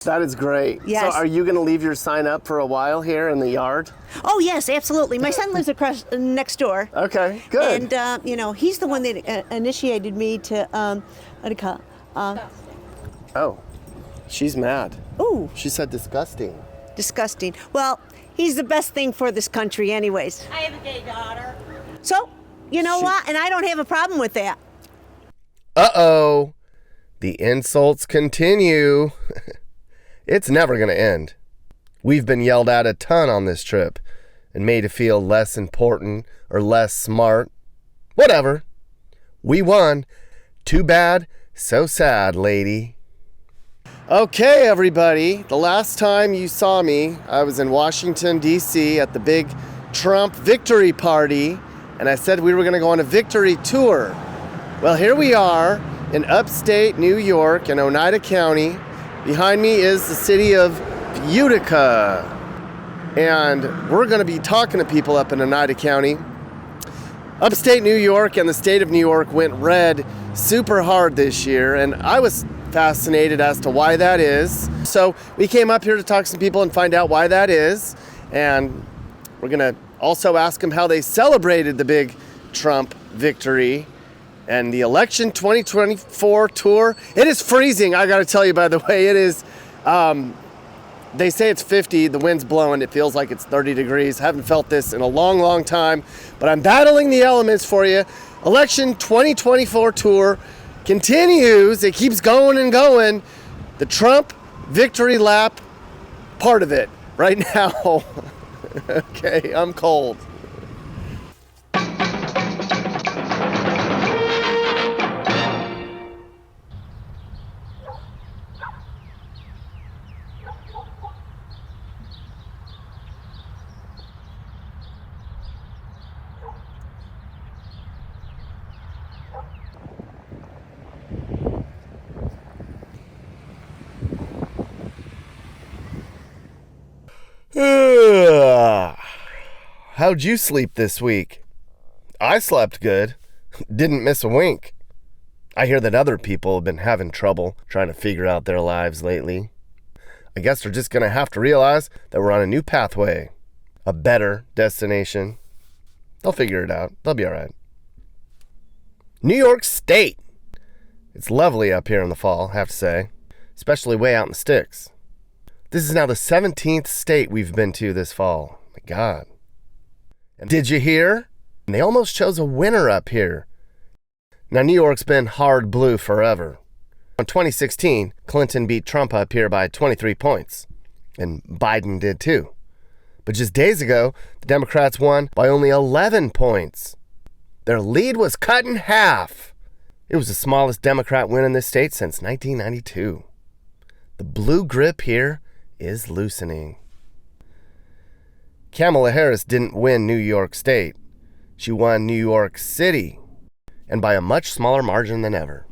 That is great. Yes. So are you going to leave your sign up for a while here in the yard? Oh, yes, absolutely. My son lives across next door. Okay, good. And, he's the one that initiated me to, what do you call it? Oh, she's mad. Ooh, She said disgusting. disgusting. Well, he's the best thing for this country anyways. I have a gay daughter. So, you know what? And I don't have a problem with that. Uh-oh. The insults continue. It's never going to end. We've been yelled at a ton on this trip and made to feel less important or less smart. Whatever. We won. Too bad, so sad, lady. Okay, everybody. The last time you saw me, I was in Washington, D.C. at the big Trump victory party, and I said we were going to go on a victory tour. Well, here we are in upstate New York in Oneida County. Behind me is the city of Utica, and we're going to be talking to people up in Oneida County. Upstate New York and the state of New York went red super hard this year, and I was fascinated as to why that is. So we came up here to talk to some people and find out why that is, and we're going to also ask them how they celebrated the big Trump victory and the election 2024 tour. It is freezing, I gotta tell you, by the way. It is, they say it's 50, the wind's blowing, it feels like it's 30 degrees. Haven't felt this in a long, long time, but I'm battling the elements for you. Election 2024 tour continues, it keeps going and going. The Trump victory lap, part of it, right now. Okay, I'm cold. How'd you sleep this week? I slept good. Didn't miss a wink. I hear that other people have been having trouble trying to figure out their lives lately. I guess they're just going to have to realize that we're on a new pathway, a better destination. They'll figure it out. They'll be all right. New York State. It's lovely up here in the fall, I have to say, especially way out in the sticks. This is now the 17th state we've been to this fall. My God. And did you hear? They almost chose a winner up here. Now, New York's been hard blue forever. In 2016, Clinton beat Trump up here by 23 points. And Biden did too. But just days ago, the Democrats won by only 11 points. Their lead was cut in half. It was the smallest Democrat win in this state since 1992. The blue grip here is loosening. Kamala Harris didn't win New York State. She won New York City, and by a much smaller margin than ever.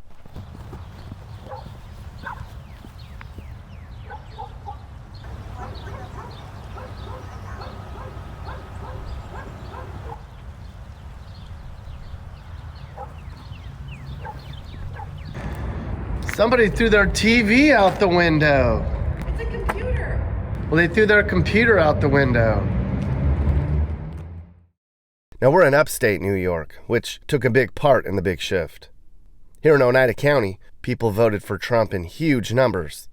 Somebody threw their TV out the window. It's a computer. Well, they threw their computer out the window. Now, we're in upstate New York, which took a big part in the big shift. Here in Oneida County, people voted for Trump in huge numbers.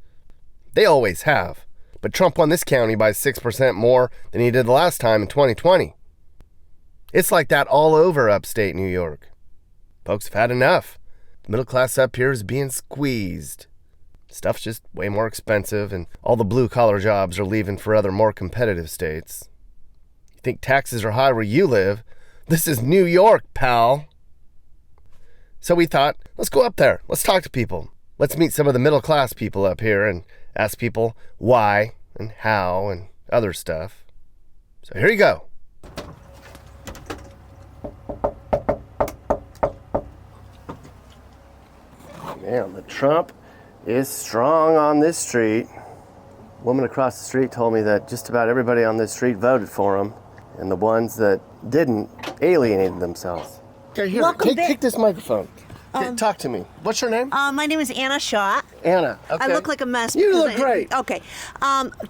They always have. But Trump won this county by 6% more than he did the last time in 2020. It's like that all over upstate New York. Folks have had enough. The middle class up here is being squeezed. Stuff's just way more expensive, and all the blue-collar jobs are leaving for other more competitive states. You think taxes are high where you live? This is New York, pal. So we thought, let's go up there. Let's talk to people. Let's meet some of the middle-class people up here and ask people why and how and other stuff. So here you go. Man, the Trump is strong on this street. A woman across the street told me that just about everybody on this street voted for him, and the ones that didn't alienated themselves. Okay, here, Welcome back. take this microphone. Talk to me. What's your name? My name is Anna Shaw. Anna. Okay. I look like a mess. You because look great. Okay.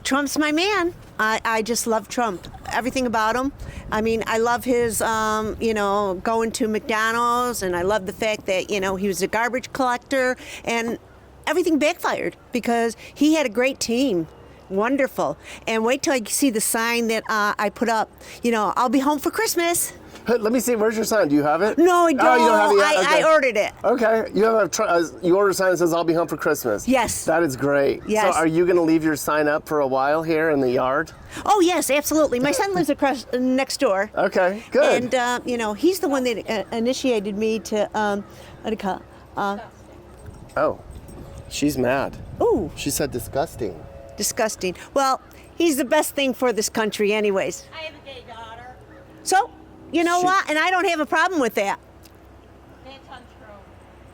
Trump's my man. I just love Trump. Everything about him. I mean, I love his, going to McDonald's, and I love the fact that, he was a garbage collector, and everything backfired because he had a great team. Wonderful. And wait till I see the sign that I put up. I'll be home for Christmas. Let me see. Where's your sign? Do you have it? No, I don't. Oh, you don't have it yet? Okay. I ordered it. Okay. You have you ordered a sign that says, I'll be home for Christmas. Yes. That is great. Yes. So are you going to leave your sign up for a while here in the yard? Oh, yes, absolutely. My son lives across next door. Okay, good. And, he's the one that initiated me to, what do you call it? Oh, she's mad. Ooh, She said disgusting. disgusting. Well, he's the best thing for this country anyways. I have a gay daughter. So, you know She- what? And I don't have a problem with that. That's untrue.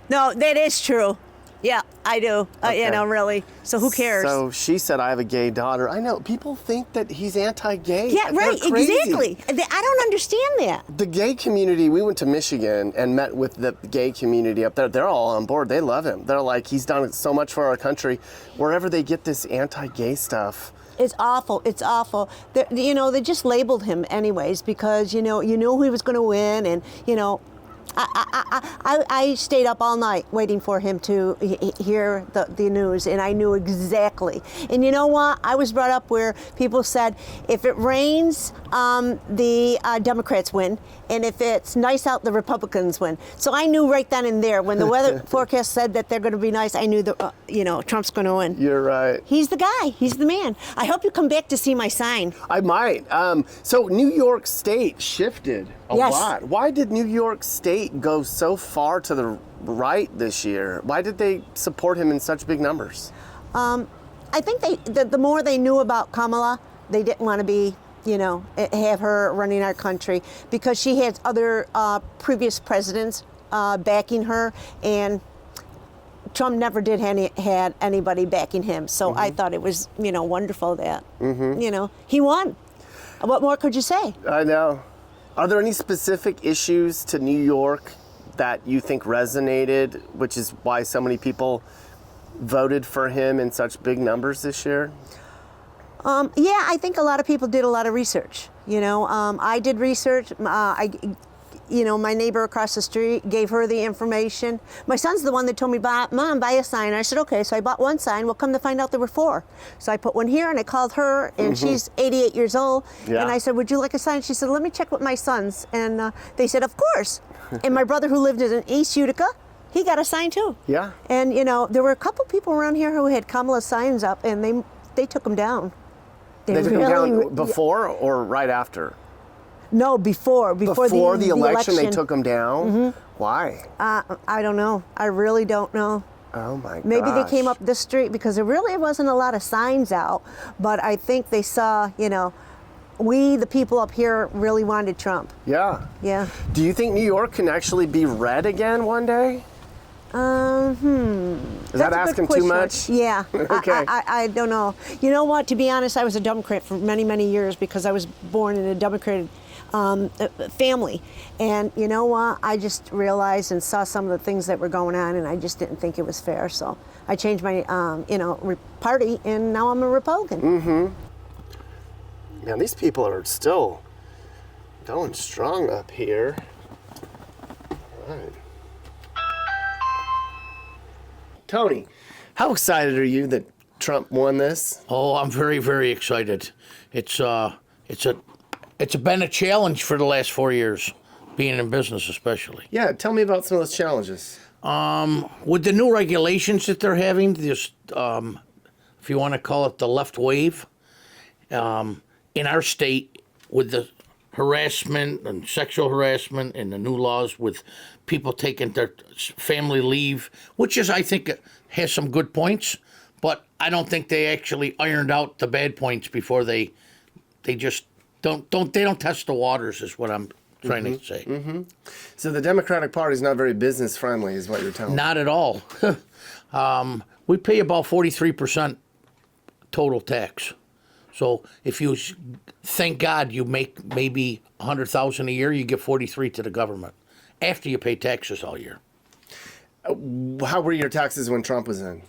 No, that is true. Yeah, I do. Okay. Really. So who cares? So she said, I have a gay daughter. I know. People think that he's anti-gay. yeah, They're right, crazy. exactly. I don't understand that. The gay community, we went to Michigan and met with the gay community up there. They're all on board. They love him. They're like, he's done so much for our country. Wherever they get this anti-gay stuff. It's awful. It's awful. They just labeled him anyways because, you knew he was going to win. And, I stayed up all night waiting for him to hear the news, and I knew exactly. And you know what? I was brought up where people said, if it rains, the Democrats win, and if it's nice out, the Republicans win. So I knew right then and there when the weather forecast said that they're going to be nice, I knew that Trump's going to win. You're right. He's the guy. He's the man. I hope you come back to see my sign. I might. So New York State shifted a Yes. lot. Why did New York State go so far to the right this year? Why did they support him in such big numbers? I think the more they knew about Kamala, they didn't want to be, have her running our country because she had other previous presidents backing her, and Trump never did had anybody backing him. So I thought it was, wonderful that, he won. What more could you say? I know. Are there any specific issues to New York that you think resonated, which is why so many people voted for him in such big numbers this year? Yeah, I think a lot of people did a lot of research. I did research. My neighbor across the street gave her the information. My son's the one that told me, Mom, buy a sign. I said, okay. So I bought one sign. Well, come to find out there were 4. So I put one here, and I called her, and she's 88 years old. Yeah. And I said, would you like a sign? She said, let me check with my sons. And they said, of course. And my brother, who lived in East Utica, he got a sign too. Yeah. And, there were a couple people around here who had Kamala signs up, and they took them down. They took him really- down before or right after? No, before the election, they took him down? Why? I don't know. I really don't know. Oh my gosh. Maybe they came up this street because there really wasn't a lot of signs out, but I think they saw, we, the people up here, really wanted Trump. Yeah. Yeah. Do you think New York can actually be red again one day? Is that asking too much? Yeah. Okay. I don't know. You know what? To be honest, I was a Democrat for many, many years because I was born in a Democratic family. And you know what? I just realized and saw some of the things that were going on, and I just didn't think it was fair. So I changed my, party, and now I'm a Republican. Man, these people are still going strong up here. All right. Tony, how excited are you that Trump won this? Oh, I'm very, very excited. It's been a challenge for the last 4 years, being in business especially. Yeah, tell me about some of those challenges. With the new regulations that they're having, this, if you want to call it the left wave, in our state, with the harassment and sexual harassment and the new laws with people taking their family leave, which is, I think, has some good points, but I don't think they actually ironed out the bad points before they just don't test the waters, is what I'm trying to say. So the Democratic Party is not very business friendly, is what you're telling me. Not at all. We pay about 43% total tax. So if you, thank God, you make maybe $100,000 a year, you give 43 to the government after you pay taxes all year. How were your taxes when Trump was in?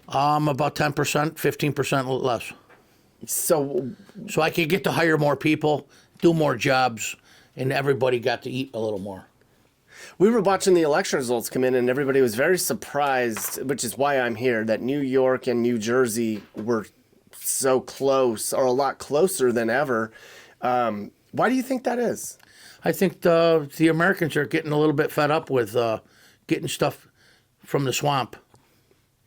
About 10%, 15% less. So So I could get to hire more people, do more jobs, and everybody got to eat a little more. we were watching the election results come in, and everybody was very surprised, which is why I'm here, that New York and New Jersey were so close, or a lot closer than ever. Why do you think that is? I think the Americans are getting a little bit fed up with getting stuff from the swamp.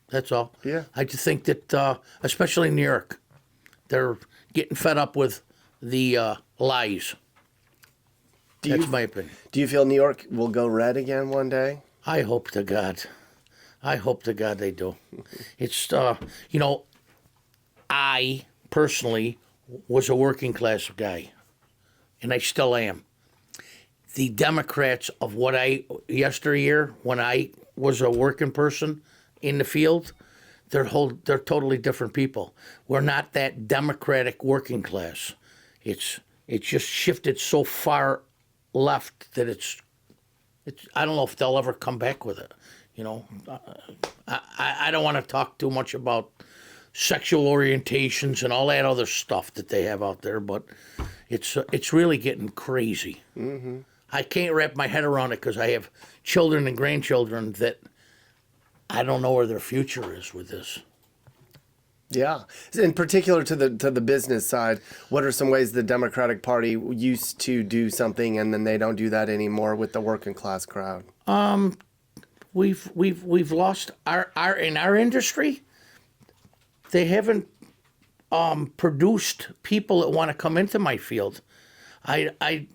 That's all. Yeah. I just think that, especially in New York, they're getting fed up with the lies. That's my opinion. Do you feel New York will go red again one day? I hope to God. I hope to God they do. It's, I personally was a working class guy, and I still am. The Democrats of yesteryear, when I was a working person in the field, they're totally different people. We're not that Democratic working class. It's just shifted so far left that it's I don't know if they'll ever come back with it. I don't want to talk too much about sexual orientations and all that other stuff that they have out there, but it's really getting crazy. Mm-hmm. I can't wrap my head around it because I have children and grandchildren that I don't know where their future is with this. Yeah. In particular to the business side, what are some ways the Democratic Party used to do something and then they don't do that anymore with the working class crowd? We've lost our in our industry. They haven't produced people that want to come into my field. I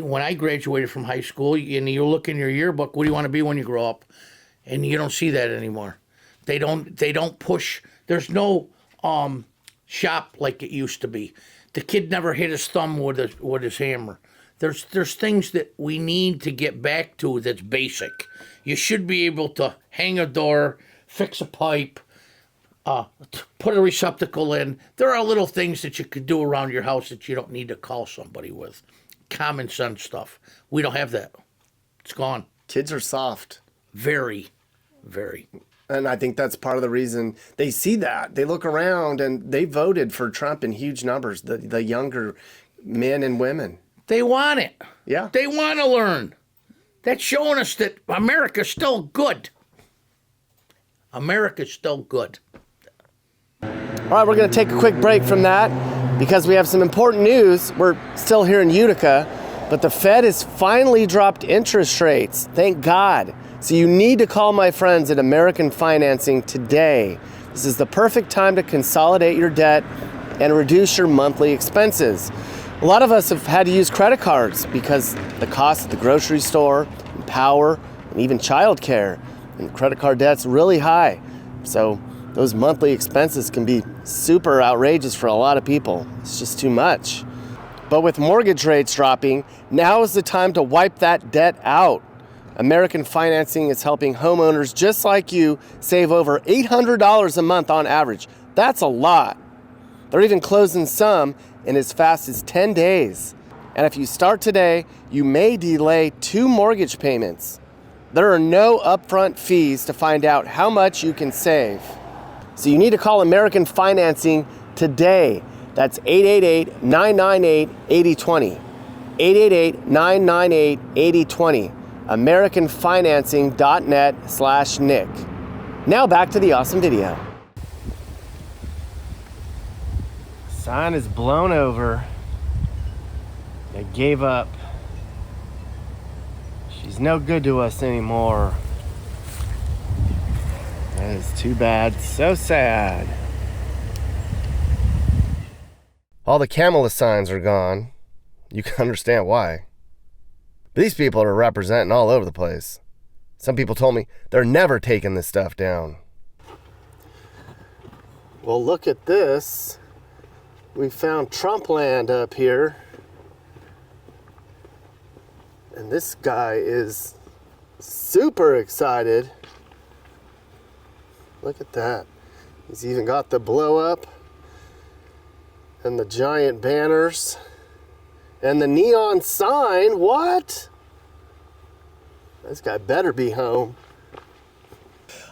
when I graduated from high school, and you look in your yearbook, what do you want to be when you grow up? And you don't see that anymore. They don't push. There's no shop like it used to be. The kid never hit his thumb with his hammer. There's things that we need to get back to that's basic. You should be able to hang a door, fix a pipe, put a receptacle in. There are little things that you could do around your house that you don't need to call somebody with. Common sense stuff. We don't have that. It's gone. Kids are soft. Very, very. And I think that's part of the reason they see that. They look around and they voted for Trump in huge numbers, the younger men and women. They want it. Yeah. They want to learn. That's showing us that America's still good. America's still good. All right, we're going to take a quick break from that because we have some important news. We're still here in Utica, but the Fed has finally dropped interest rates. Thank God. So you need to call my friends at American Financing today. This is the perfect time to consolidate your debt and reduce your monthly expenses. A lot of us have had to use credit cards because the cost at the grocery store, and power, and even childcare, and credit card debt's really high. So those monthly expenses can be super outrageous for a lot of people. It's just too much. But with mortgage rates dropping, now is the time to wipe that debt out. American Financing is helping homeowners just like you save over $800 a month on average. That's a lot. They're even closing some in as fast as 10 days. And if you start today, you may delay 2 mortgage payments. There are no upfront fees to find out how much you can save. So you need to call American Financing today. That's 888-998-8020. 888-998-8020. AmericanFinancing.net/Nick. Now back to the awesome video. Sign is blown over. They gave up. She's no good to us anymore. That is too bad. So sad. All the camelist signs are gone. You can understand why. But these people are representing all over the place. Some people told me they're never taking this stuff down. Well, look at this. We found Trump land up here. And this guy is super excited. Look at that. He's even got the blow up and the giant banners and the neon sign. What? This guy better be home.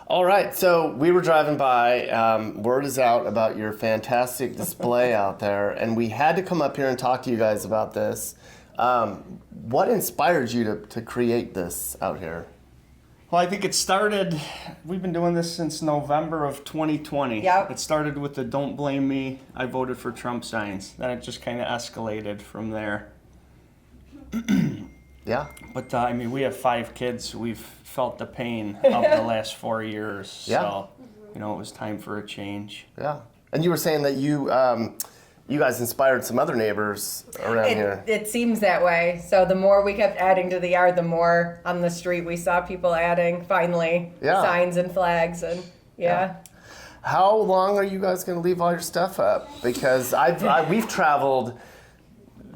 All right, so we were driving by. Word is out about your fantastic display out there, and we had to come up here and talk to you guys about this. What inspired you to create this out here? Well, I think it started, we've been doing this since November of 2020. Yep. It started with the "Don't blame me, I voted for Trump" signs. Then it just kind of escalated from there. Yeah. But I mean, we have 5 kids. We've felt the pain of the last 4 years. Yeah. So, it was time for a change. Yeah. And you were saying that you guys inspired some other neighbors around here. It seems that way. So the more we kept adding to the yard, the more on the street we saw people adding, finally, signs and flags. And yeah. How long are you guys going to leave all your stuff up? Because we've traveled,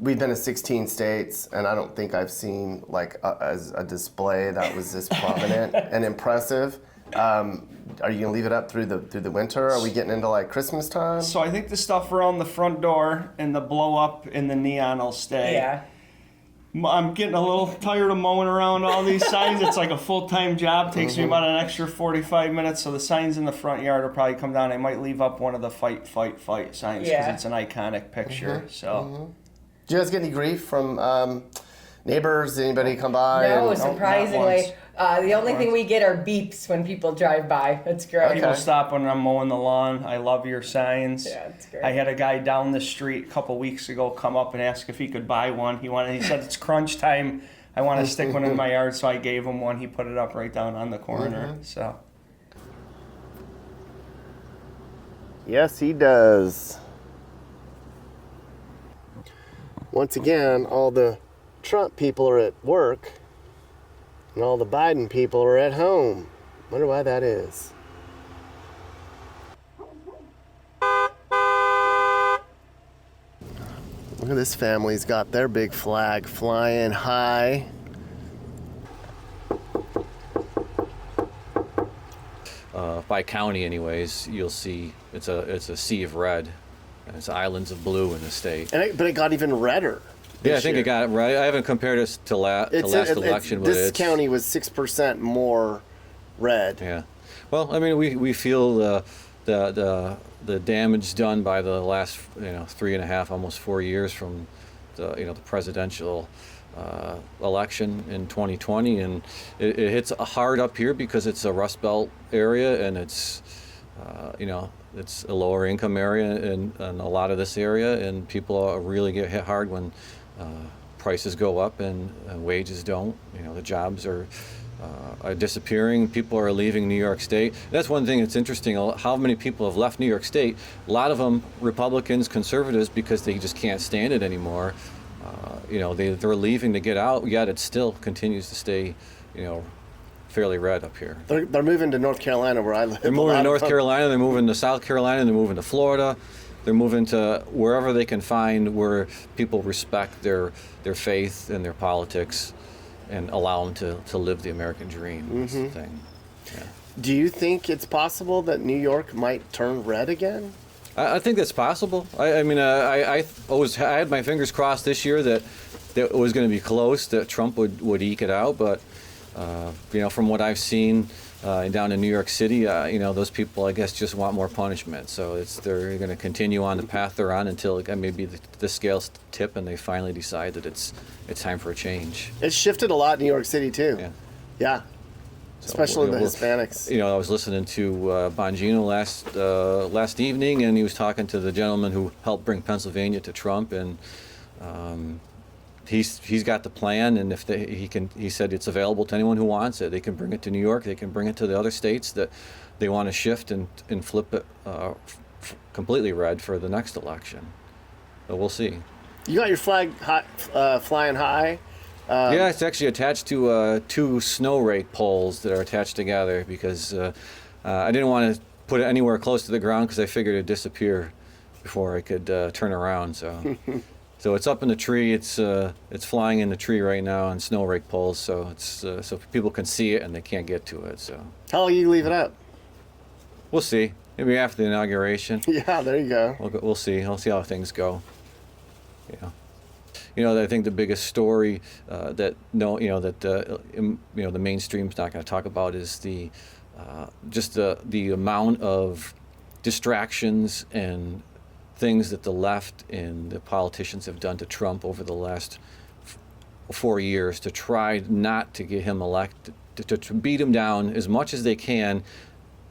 we've been to 16 states, and I don't think I've seen like a display that was this prominent and impressive. Are you gonna leave it up through the winter? Are we getting into like Christmas time? So I think the stuff around the front door and the blow up and the neon will stay. Yeah. I'm getting a little tired of mowing around all these signs. It's like a full-time job. Takes me about an extra 45 minutes. So the signs in the front yard will probably come down. I might leave up one of the fight signs because it's an iconic picture. So. Do you guys get any grief from neighbors? Anybody come by? No, and- surprisingly. The only thing we get are beeps when people drive by. That's great. People stop when I'm mowing the lawn. I love your signs. Yeah, it's great. I had a guy down the street a couple weeks ago come up and ask if he could buy one. He said it's crunch time. I want to stick one in my yard, so I gave him one. He put it up right down on the corner. So. Yes, he does. Once again, all the Trump people are at work, and all the Biden people are at home. Wonder why that is. Look at this family's got their big flag flying high. By county, anyways, you'll see it's a sea of red, and it's islands of blue in the state. But it got even redder. Yeah, I think it got it right. I haven't compared it to last election, but this county was 6% more red. Yeah. Well, I mean, we feel the damage done by the last 3.5, almost 4 years from the presidential election in 2020, and it hits hard up here because it's a Rust Belt area, and it's it's a lower income area in a lot of this area, and people really get hit hard when prices go up and wages don't. The jobs are disappearing. People are leaving New York State. That's one thing that's interesting. How many people have left New York State? A lot of them Republicans, conservatives, because they just can't stand it anymore. They're leaving to get out, yet it still continues to stay, fairly red up here. They're moving to North Carolina, where I live. They're moving to North Carolina. They're moving to South Carolina. They're moving to Florida. They're moving to wherever they can find where people respect their faith and their politics, and allow them to live the American dream. That's the thing. Yeah. Do you think it's possible that New York might turn red again? I think that's possible. I had my fingers crossed this year that it was going to be close, that Trump would eke it out. But from what I've seen down in New York City, those people, I guess, just want more punishment. So they're going to continue on the path they're on until maybe the scales tip and they finally decide that it's time for a change. It's shifted a lot in New York City too. Yeah. Yeah. Especially the Hispanics. I was listening to Bongino last evening, and he was talking to the gentleman who helped bring Pennsylvania to Trump, and he's got the plan, and he said it's available to anyone who wants it. They can bring it to New York. They can bring it to the other states that they want to shift and flip it completely red for the next election. But we'll see. You got your flag flying high. Yeah, it's actually attached to 2 snow rake poles that are attached together because I didn't want to put it anywhere close to the ground because I figured it'd disappear before I could turn around. So it's up in the tree. It's flying in the tree right now on snow rake poles. So so people can see it and they can't get to it. So how long you leave it up? We'll see. Maybe after the inauguration. Yeah, there you go. We'll see. I'll see how things go. Yeah. I think the biggest story that the mainstream's not going to talk about is the amount of distractions and things that the left and the politicians have done to Trump over the last 4 years to try not to get him elected, to beat him down as much as they can.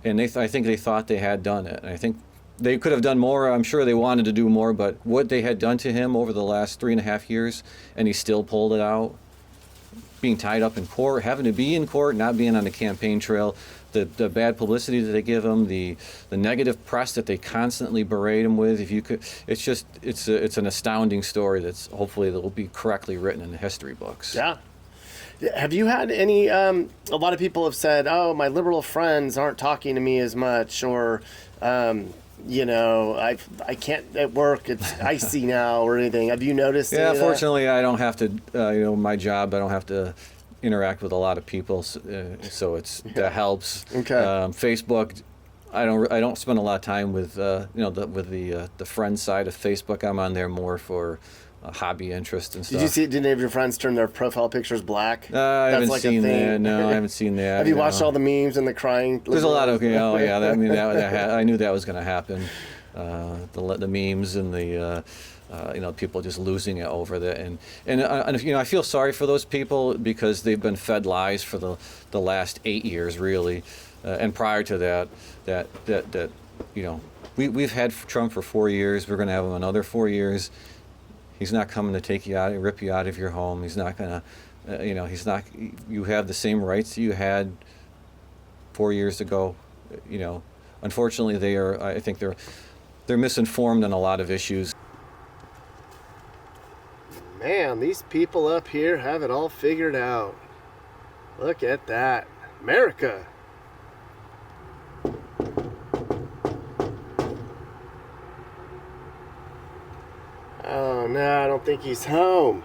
And I think they thought they had done it. And I think they could have done more. I'm sure they wanted to do more, but what they had done to him over the last 3.5 years, and he still pulled it out, being tied up in court, having to be in court, not being on the campaign trail, the bad publicity that they give him, the negative press that they constantly berate him with. It's an astounding story that's hopefully that will be correctly written in the history books. Yeah. Have you had any, a lot of people have said, oh, my liberal friends aren't talking to me as much, or, I can't at work, it's icy now, or anything. Have you noticed any of that? Fortunately, I don't have to, my job, I don't have to interact with a lot of people, so that helps. Okay. Facebook, I don't spend a lot of time with, the friend side of Facebook. I'm on there more for hobby interest and stuff. Did any of your friends turn their profile pictures black? I haven't seen that. No, I haven't seen that. Have you watched all the memes and the crying? There's a lot of, I knew that was going to happen. The memes and the, people just losing it over that. And I feel sorry for those people because they've been fed lies for the last 8 years, really. And prior to that, we've had Trump for 4 years. We're going to have him another 4 years. He's not coming to take you out and rip you out of your home. He's not going to, you have the same rights you had 4 years ago. Unfortunately, I think they're misinformed on a lot of issues. Man, these people up here have it all figured out. Look at that. America. Oh, no, I don't think he's home.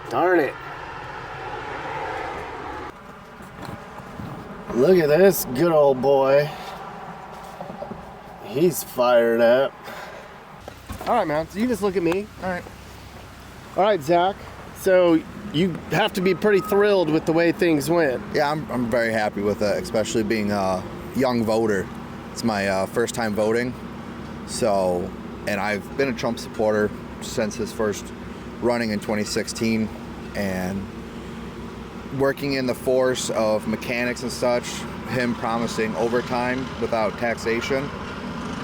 Darn it. Look at this good old boy. He's fired up. All right, man, so you just look at me. All right, Zach. So you have to be pretty thrilled with the way things went. Yeah, I'm very happy with it, especially being a young voter. It's my first time voting. So, and I've been a Trump supporter since his first running in 2016, and working in the force of mechanics and such, him promising overtime without taxation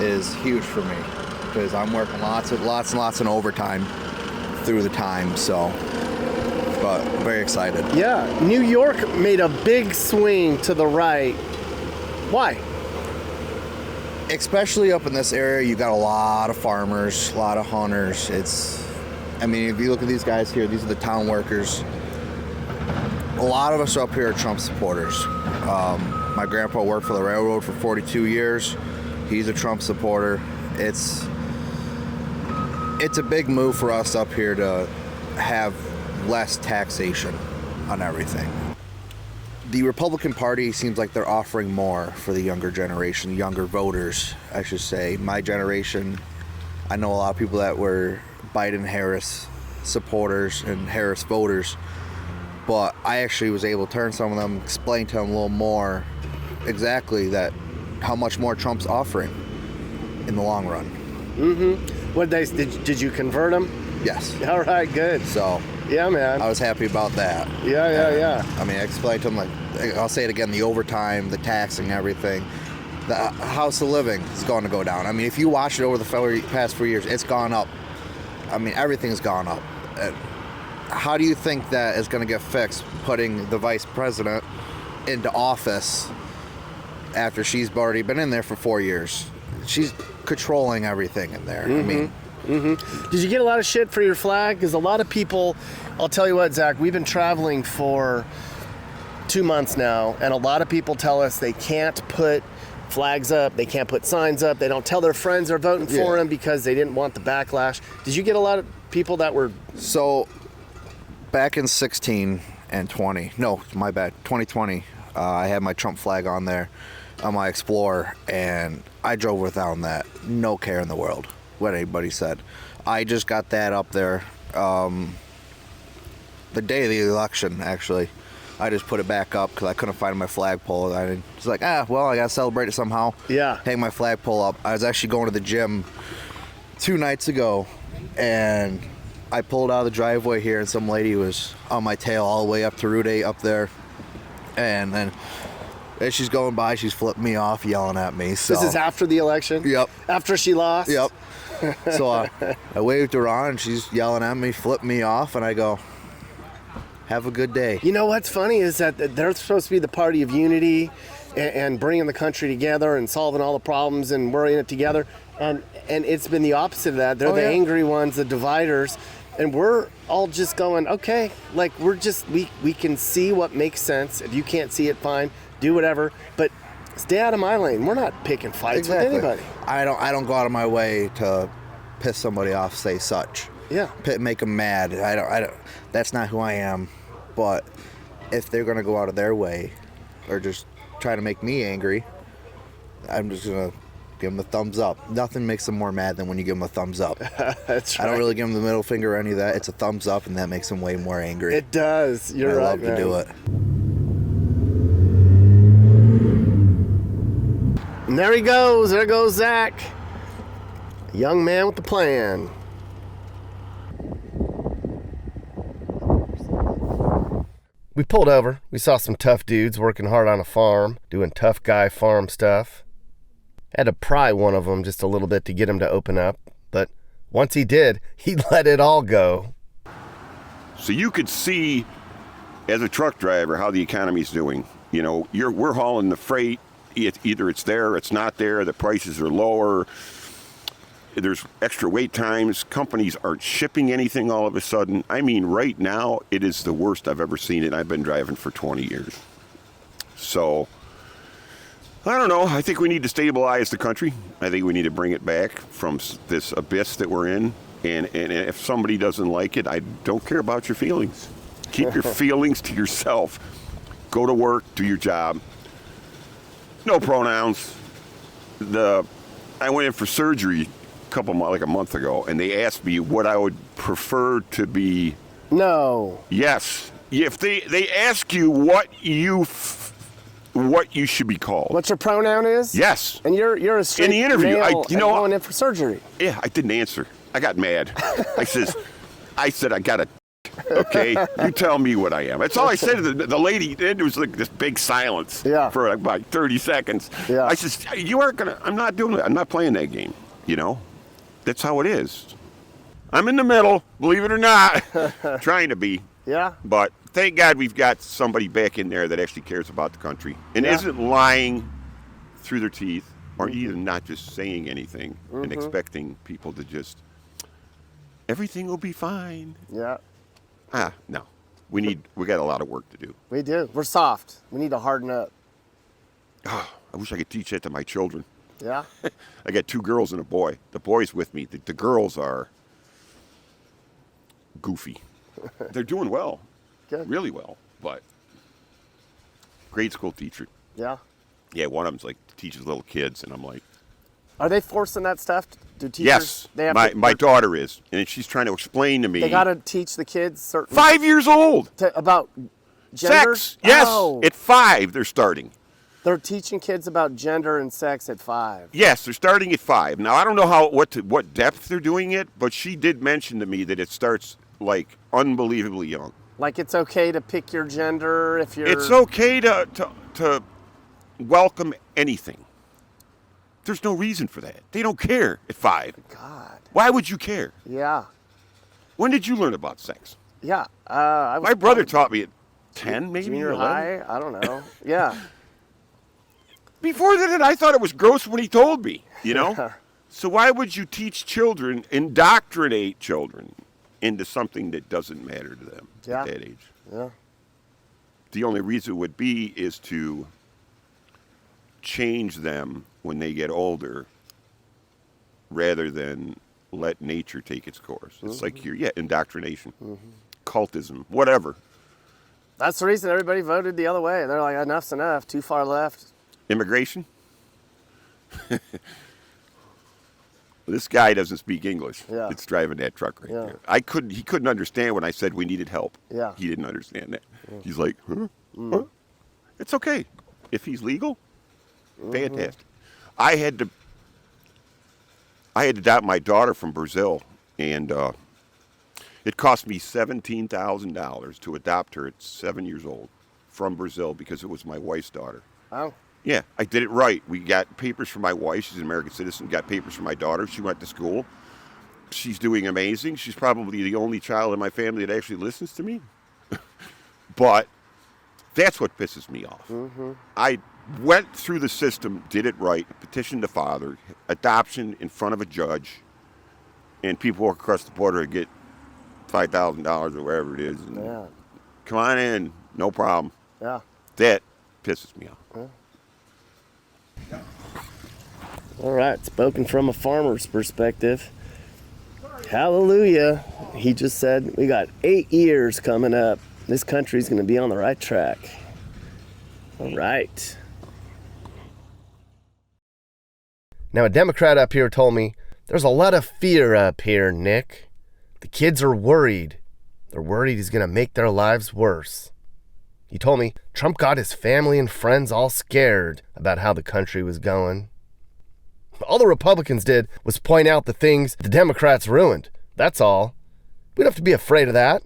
is huge for me, because I'm working lots and lots in overtime through the time, so, but very excited. Yeah, New York made a big swing to the right. Why? Especially up in this area, you got a lot of farmers, a lot of hunters. If you look at these guys here, these are the town workers. A lot of us up here are Trump supporters. My grandpa worked for the railroad for 42 years. He's a Trump supporter. It's a big move for us up here to have less taxation on everything. The Republican Party seems like they're offering more for the younger generation, younger voters, I should say. My generation, I know a lot of people that were Biden-Harris supporters and Harris voters, but I actually was able to turn some of them, explain to them a little more exactly that how much more Trump's offering in the long run. Mm-hmm. Did you convert them? Yes. All right, good. So, yeah, man. I was happy about that. Yeah. I explained to them, I'll say it again, the overtime, the taxing, everything. The house of living is going to go down. If you watch it over the past 4 years, it's gone up. Everything's gone up. How do you think that is going to get fixed, putting the vice president into office after she's already been in there for 4 years? She's controlling everything in there. Did you get a lot of shit for your flag? Because a lot of people, I'll tell you what, Zach, we've been traveling for 2 months now, and a lot of people tell us they can't put flags up, they can't put signs up, they don't tell their friends they're voting for them because they didn't want the backlash. Did you get a lot of people that were... So, back in 16 and 20, no, my bad, 2020, I had my Trump flag on there on my Explorer, and I drove without that, no care in the world. what anybody said. I just got that up there the day of the election, actually. I just put it back up because I couldn't find my flagpole. I was like, well, I got to celebrate it somehow. Yeah. Hang my flagpole up. I was actually going to the gym 2 nights ago, and I pulled out of the driveway here, and some lady was on my tail all the way up to Route 8 up there. And then as she's going by, she's flipping me off, yelling at me. So. This is after the election? Yep. After she lost? Yep. So I waved her on, and she's yelling at me, flipping me off, and I go, have a good day. You know what's funny is that they're supposed to be the party of unity and bringing the country together and solving all the problems and worrying it together. And it's been the opposite of that. They're the angry ones, the dividers. And we're all just going, okay, like we can see what makes sense. If you can't see it, fine, do whatever. But stay out of my lane. We're not picking fights with anybody. I don't go out of my way to piss somebody off, say such. Yeah. Make them mad. I don't. That's not who I am. But if they're gonna go out of their way, or just try to make me angry, I'm just gonna give them a thumbs up. Nothing makes them more mad than when you give them a thumbs up. That's right. I don't really give them the middle finger or any of that. It's a thumbs up, and that makes them way more angry. It does. You're right. I love to do it. And there he goes. There goes Zach. A young man with a plan. We pulled over. We saw some tough dudes working hard on a farm, doing tough guy farm stuff. Had to pry one of them just a little bit to get him to open up, but once he did, he let it all go. So you could see, as a truck driver, how the economy's doing. You know, we're hauling the freight. Either it's there or it's not there. The prices are lower. There's extra wait times. Companies aren't shipping anything all of a sudden. I mean, right now, it is the worst I've ever seen it. I've been driving for 20 years. So, I don't know. I think we need to stabilize the country. I think we need to bring it back from this abyss that we're in. And if somebody doesn't like it, I don't care about your feelings. Keep your feelings to yourself. Go to work, do your job. No pronouns. I went in for surgery a month ago, and they asked me what I would prefer to be. No. Yes. If they ask you what you should be called. What your pronoun is? Yes. And you're a straight in the interview, male going in for surgery. Yeah, I didn't answer. I got mad. I said I got to. Okay, you tell me what I am. That's all I said to the lady. It was like this big silence for like about 30 seconds. Yeah. I said, you aren't gonna. I'm not doing it. I'm not playing that game. You know, that's how it is. I'm in the middle, believe it or not, trying to be. Yeah. But thank God we've got somebody back in there that actually cares about the country and isn't lying through their teeth, or even not just saying anything and expecting people to just, everything will be fine. Yeah. No. We got a lot of work to do. We do. We're soft. We need to harden up. I wish I could teach that to my children. Yeah. I got 2 girls and a boy. The boy's with me. The girls are goofy. They're doing well. Good. Really well. But grade school teacher. Yeah. Yeah, one of them's like teaches little kids, and I'm like, are they forcing that stuff? Do teachers? yes. They have my daughter is, and she's trying to explain to me. They got to teach the kids certain 5 years old about gender. Sex. Yes. Oh. At 5 they're starting. They're teaching kids about gender and sex at 5. Yes, they're starting at 5. Now I don't know what depth they're doing it, but she did mention to me that it starts like unbelievably young. Like it's okay to pick your gender if you're. It's okay to welcome anything. There's no reason for that. They don't care at 5. God. Why would you care? Yeah. When did you learn about sex? Yeah. I was My brother taught me at 10, maybe junior 11. high. I don't know. Yeah. Before that, I thought it was gross when he told me, you know? So why would you teach children, indoctrinate children into something that doesn't matter to them at that age? Yeah. The only reason would be is to change them when they get older rather than let nature take its course. It's like indoctrination, cultism, whatever. That's the reason everybody voted the other way. They're like, enough's enough, too far left. Immigration? This guy doesn't speak English. Yeah. It's driving that truck right Yeah. there. He couldn't understand when I said we needed help. Yeah. He didn't understand that. He's like, huh? Huh? It's okay. If he's legal, fantastic. I had to adopt my daughter from Brazil, and it cost me $17,000 to adopt her at 7 years old from Brazil because it was my wife's daughter. Wow. Yeah, I did it right. We got papers for my wife. She's an American citizen. Got papers for my daughter. She went to school. She's doing amazing. She's probably the only child in my family that actually listens to me. But that's what pisses me off. I went through the system, did it right, petitioned the father, adoption in front of a judge, and people walk across the border and get $5,000 or whatever it is. And Yeah. come on in, no problem. Yeah. That pisses me off. All right, spoken from a farmer's perspective. Hallelujah. He just said we got 8 years coming up. This country's going to be on the right track. All right. Now, a Democrat up here told me there's a lot of fear up here, Nick. The kids are worried. They're worried he's going to make their lives worse. He told me Trump got his family and friends all scared about how the country was going. All the Republicans did was point out the things the Democrats ruined. That's all. We don't have to be afraid of that.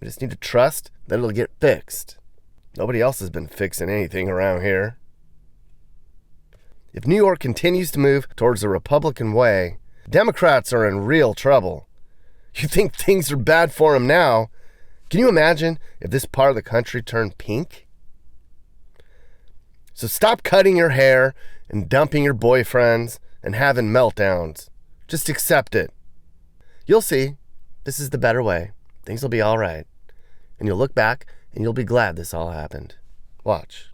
We just need to trust that it'll get fixed. Nobody else has been fixing anything around here. If New York continues to move towards the Republican way, Democrats are in real trouble. You think things are bad for them now? Can you imagine if this part of the country turned pink? So stop cutting your hair and dumping your boyfriends and having meltdowns. Just accept it. You'll see. This is the better way. Things will be all right. And you'll look back and you'll be glad this all happened. Watch.